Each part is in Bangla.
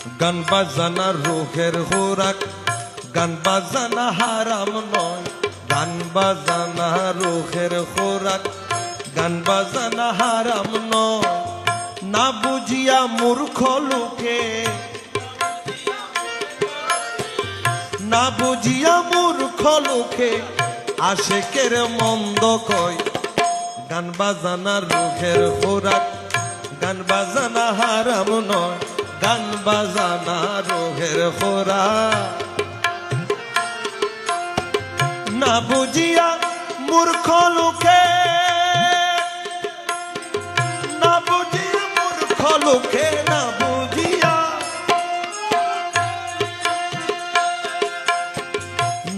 গান বাজানা রুহের খোরাক, গান বাজানা হারাম নয়। গান বাজানা রুহের খোরাক, গান বাজানা হারাম নয়। না বুঝিয়া মূর্খ লোকে, না বুঝিয়া মূর্খ লোকে আশেকের মন্দ কয়। গান বাজানা রুহের খোরাক, গান বাজানা হারাম নয়। গান বাজানা রুহের খোরাক, না বুঝিয়া মূর্খ লোকে, না বুঝিয়া মূর্খ লোকে, না বুঝিয়া,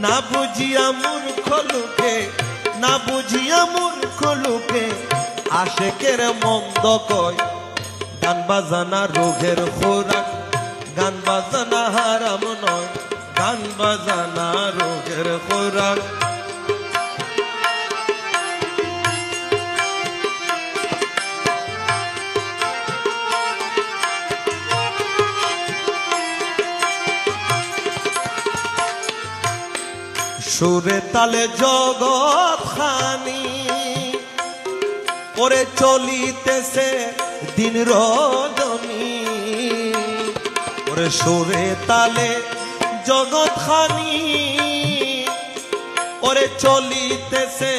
না বুঝিয়া মূর্খ লোকে, না বুঝিয়া মূর্খ লোকে আশেকের মন্দ কয়। গান বাজানা রোগের খোরাক, গান বাজানা হারাম নয়। গান বাজানা রোগের খোরাক, সুরে তালে জগৎ খানি ওরে চলিতেছে দিন রজনী। ওরে সুরে তালে জগৎ খানি ওরে চলিতেছে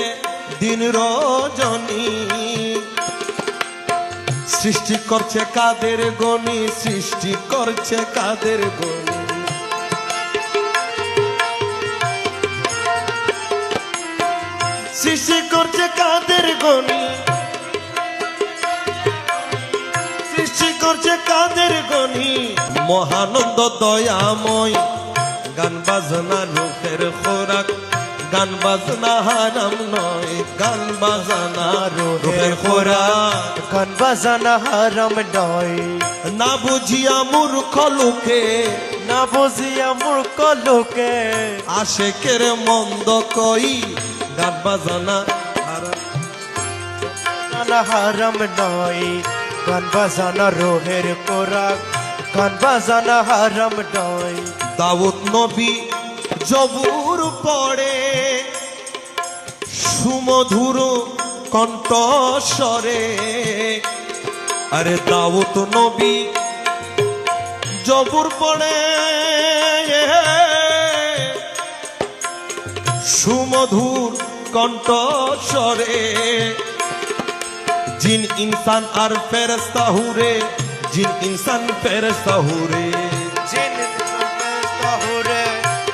দিন রজনী। সৃষ্টি করছে কাদের গনি, সৃষ্টি করছে কাদের গনি। সৃষ্টি করছে কাদের গনি, সৃষ্টি করছে কাদের গনি। মহানন্দ দয়াময়, গান বাজনা রুহের খোরাক, গান বাজনা হারাম নয়। গান বাজনা রুহের খোরাক, গান বাজানা হারাম নয়। না বুঝিয়া মূর্খ লোকে, না বুঝিয়া মূর্খ লোকে আশেকের মন্দ কই। গান বাজানা হারাম, হারাম নয়। গান বাজানা রোহের খোরাক, গান বাজানা হারাম নয়। দাউদ নবী জবুর পড়ে সুমধুর কণ্ঠস্বরে। আরে দাউদ নবী জবুর পড়ে সুমধুর কণ্ঠস্বরে। জিন ইনসান আর ফেরেশতা হুরে, জিন ইনসান ফেরেশতা হুরে। জিন ফেরেশতা হুরে,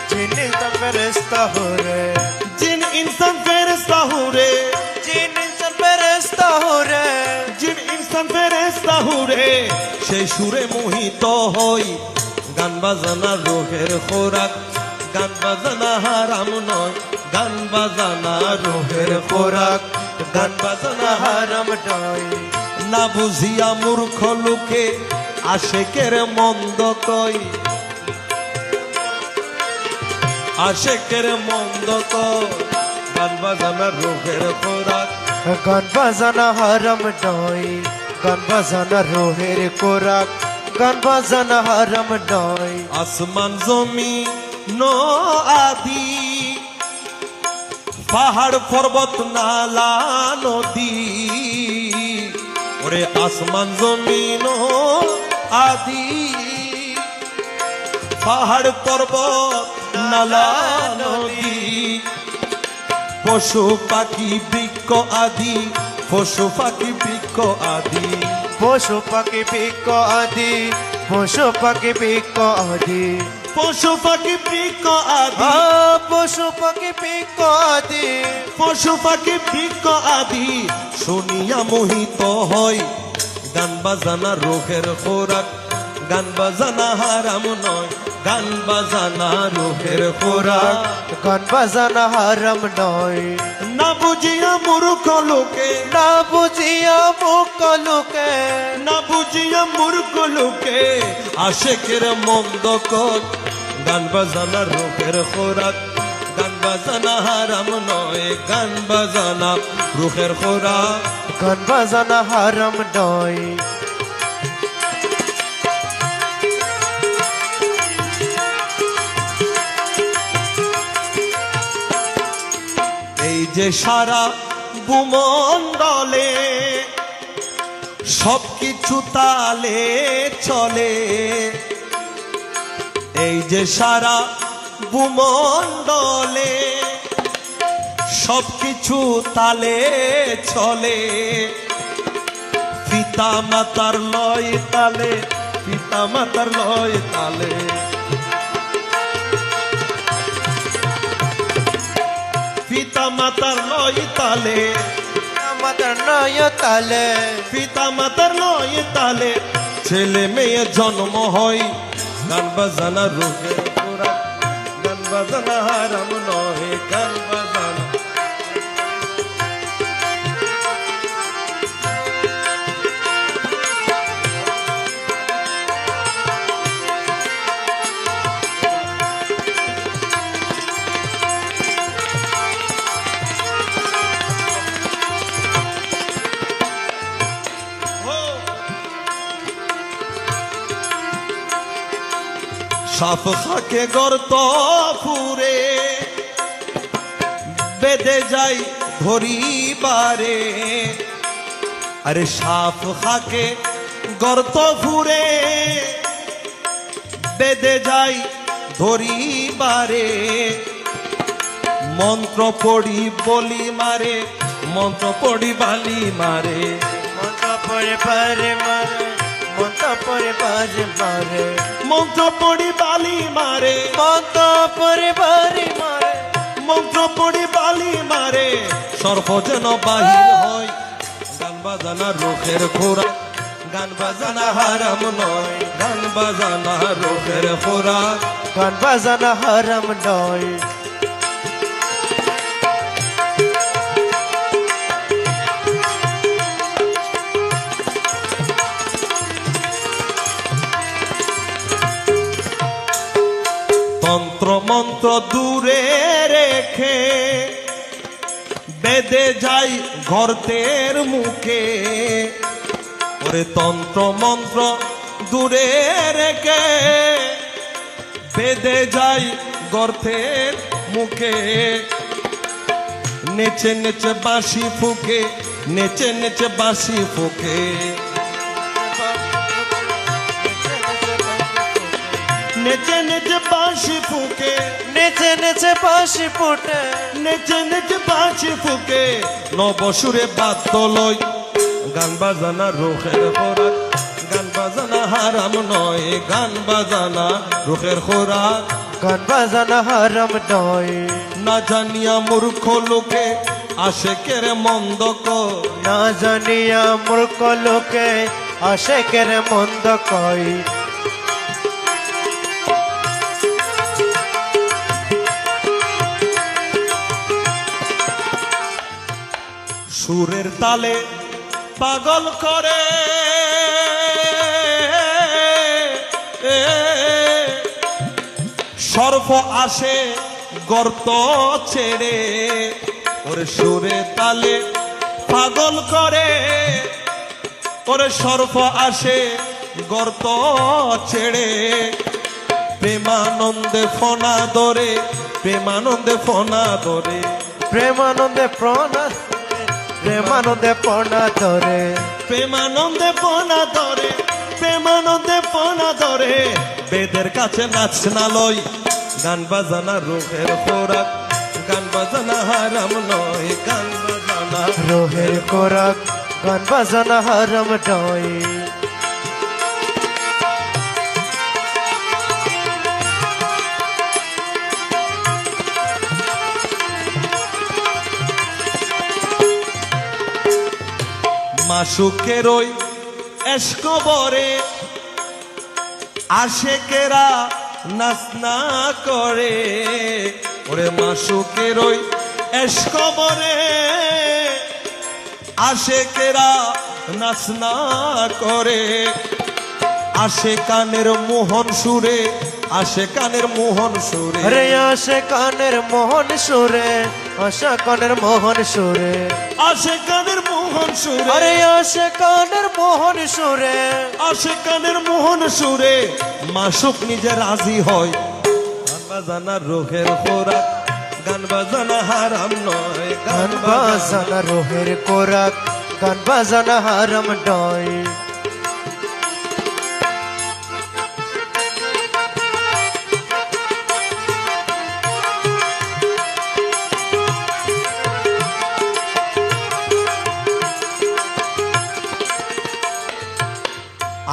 জিন ফেরেশতা হুরে, জিন ইনসান ফেরেশতা হুরে, জিন ইনসান ফেরেশতা হুরে, জিন ইনসান ফেরেশতা হুরে। সেই সুরে মোহিত হই। গান বাজানা রোহের খোরাক, গান বাজানা হারাম নয়। গান বাজানা রোহের খোরাক, গান বাজানা হারাম নয়। না বুঝিয়া মূর্খ লোকে আশেকের মন্দ কই, আশেকের মন্দ কই। গান বাজানা রোহের খোরাক, গান বাজানা হারাম নয়। গান বাজানা রোহের খোরাক, গান বাজানা হারাম নয়। আসমান জমিন আদি, পাহাড় পর্বত নালা নদী। ওরে আসমান জমিন আদি, পাহাড় পর্বত নালা নদী। পশু পাখি বৃক্ষ আদি, পশু পাখি বৃক্ষ আদি। পশু পাখি বৃক্ষ আদি, পশু পাখি বৃক্ষ আদি। পশু পাখি বৃক্ষ আদি, পশু পাখি বৃক্ষ আদি, পশু পাখি বৃক্ষ আদি শুনিয়া মোহিত হয়। গান বাজানা রোহের খোরাক, গান বাজানা হারাম নয়। গান বাজানা রোহের খোরাক, গান বাজানা হারাম নয়। না বুঝিয়া মূর্খ লোকে, না বুঝিয়া মূর্খ লোকে, না বুঝিয়া মূর্খ লোকে আশেকের মন্দ কর। গান বাজানা রোহের খোরাক, গান বাজানা হারাম নয়। গান বাজানা রোহের খোরাক, গান বাজানা হারাম নয়। যে সারা ভূমণ্ডলে সবকিছু তালে চলে, এই যে সারা ভূমণ্ডলে সবকিছু তালে চলে, পিতা মাতার লয় তালে, পিতা মাতার লয় তালে, পিতা মাতার লয় তালে, আমাদের নয় তালে, পিতা মাতার লয় তালে ছেলে মেয়ে জন্ম হয়। গান বাজানা রোগের খোরাক, গান বাজানা হারাম নয়, গান বাজানা সাপ খাকে গর্ত ফুরে বেঁধে যাই ধরিবারে, আরে সাপ খাকে গর্ত ফুরে বেঁধে যাই ধরিবারে, মন্ত্র পড়ি বলি মারে, মন্ত্র পড়ি বালি মারে, মন্ত্র পড়ে পারে মারে, মন্ত্র পড়ে পারে মারে, মন্ত্র পড়ি বালি মারে, মন্ত্র পড়ে পারে মারে, মন্ত্র পড়ি বালি মারে, সর্প যেন বাহির হয়। গান বাজানা রোখের খোরাক, গান বাজানা হারাম নয়, গান বাজানা রোখের খোরাক, গান বাজানা হারাম নয়। তন্ত্র মন্ত্র দূরে রেখে বেঁধে যাই গর্তের মুখে, ওরে তন্ত্র মন্ত্র দূরে রেখে বেঁধে যাই গর্তের মুখে, নেচে নেচে বাঁশি ফুকে, নেচে নেচে বাঁশি ফুকে, নেচে নেচে বাঁশি ফুকে, নেচে নেচে বাঁশি ফুটে, নেচে নেচে বাঁশি ফুকে, নবসুরে বাদ্য লয়। গান বাজানা রোখের খোরাক, গান বাজানা হারাম নয়, গান বাজানা রোখের খোরাক, গান বাজানা হারাম নয়। না জানিয়া মূর্খ লোকে আশেকের মন্দ কয়, না জানিয়া মূর্খ লোকে আশেকের মন্দ কয়, সুরের তালে পাগল করে, সর্প আসে গর্ত ছেড়ে, ওরে সুরে তালে পাগল করে, ওরে সর্প আসে গর্ত ছেড়ে, প্রেমানন্দে ফনা ধরে, প্রেমানন্দে ফনা ধরে, প্রেমানন্দে প্রণা, প্রেমানন্দে প্রণা ধরে, প্রেমানন্দে পনা ধরে, প্রেমানন্দে পনা ধরে, বেদের কাছে নাচ না লয়। গান বাজানা রোহের খোরাক, গান বাজানা হারাম নয়, গান বাজানা রোহের খোরাক, গান বাজানা হারাম নয়। মাসুকের ওই এসকবরে আশেকেরা নাচ না করে, ওরে মাসুকের ওই এসকবরে আশেকেরা নাচ না করে, আসে কানের মোহন সুরে, আসে কানের মোহন সুরে, রে আসে কানের মোহন সুরে, আশা কানের মোহন সুরে, আসে কানের মোহন সুরে, আরে আসে কানের মোহন সুরে, আসে কানের মোহন সুরে, মাসুক নিজে রাজি হয়। গান বাজানা রোহের খোরাক, গান বাজানা হারাম নয়, গান বাজানা রোহের কোরাক গান বাজানা হারাম নয়।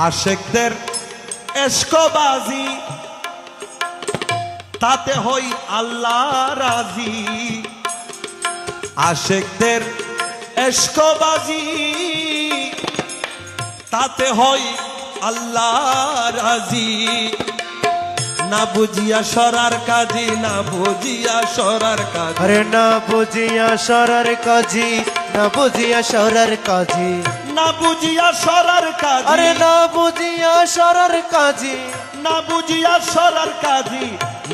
আশেকদের এশকবাজি তাতে হই আল্লাহ রাজি, আশেকদের এশকবাজি তাতে হই আল্লাহ রাজি। না বুঝিয়া সরার কাজী, না বুঝিয়া সরার কাজী, আরে না বুঝিয়া সরার কাজী, না বুঝিয়া সরার কাজী, না বুঝিয়া সরার কাজী, আরে না বুঝিয়া সরার কাজী, না বুঝিয়া সরার কাজী,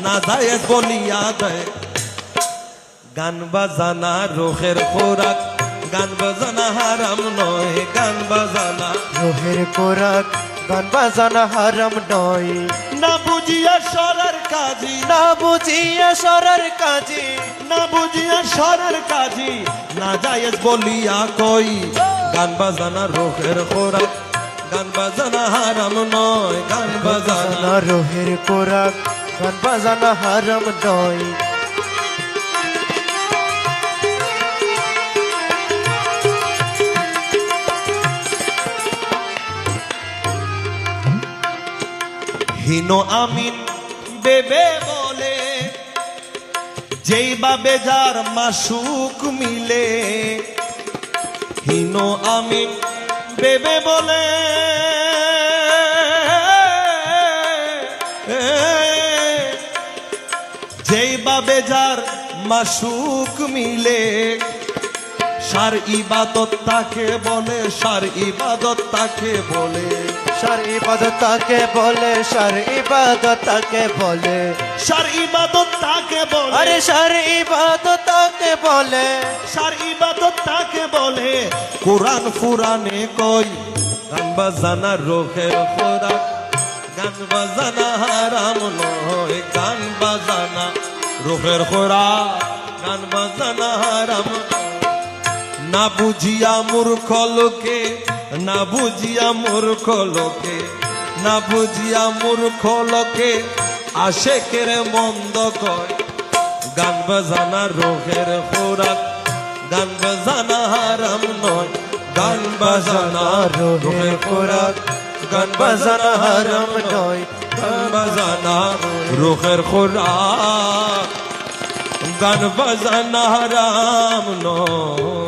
না যায় বলিয়া দেয়। গান বাজানা রোহের খোরাক, গান বাজানা হারাম নয়, গান বাজানা রোহের কোরাক গান বাজানা হারাম নয়। না বুঝিয়া সরার কাজী, না বুঝিয়া সরার কাজী, না বুঝিয়া সরার কাজী, না যায় বলিয়া কই। গান বাজানা রোহের খোরাক, গান বাজানা হারাম নয়, গান বাজানা না রোহের কোরাক গান বাজানা হারাম নয়। হীন আমিন বেবে বলে, যেই বাবে যার মাসুক মিলে। হীন আমিন বেবে বলে, যেই বাবে যার মাসুক মিলে। সার ইবাদত তাকে বলে, সার ইবাদত তাকে বলে, সার ইবাদত তাকে বলে, সার ইবাদত তাকে বলে, সার ইবাদত তাকে বলে, আরে সার ইবাদত তাকে বলে। সার ইবাদত তাকে বলে। কোরআন ফুরানে কই গান বাজানা রোহের খোরাক, গান বাজানা হারাম নয়, গান বাজানা রোহের খোরাক, গান বাজানা হারাম নয়। না বুঝিয়া মূর্খ লোকে, না বুঝিয়া মূর্খ লোকে, না বুঝিয়া মূর্খ লোকে আশেকের মন্দ কয়। গান বাজানা রোহের খোরাক, গান বাজানা হারাম নয়, গান বাজানা রোহের খোরাক, গান বাজানা হারাম নয়, গান বাজানা রোহের খোরাক, গান বাজানা হারাম নয়।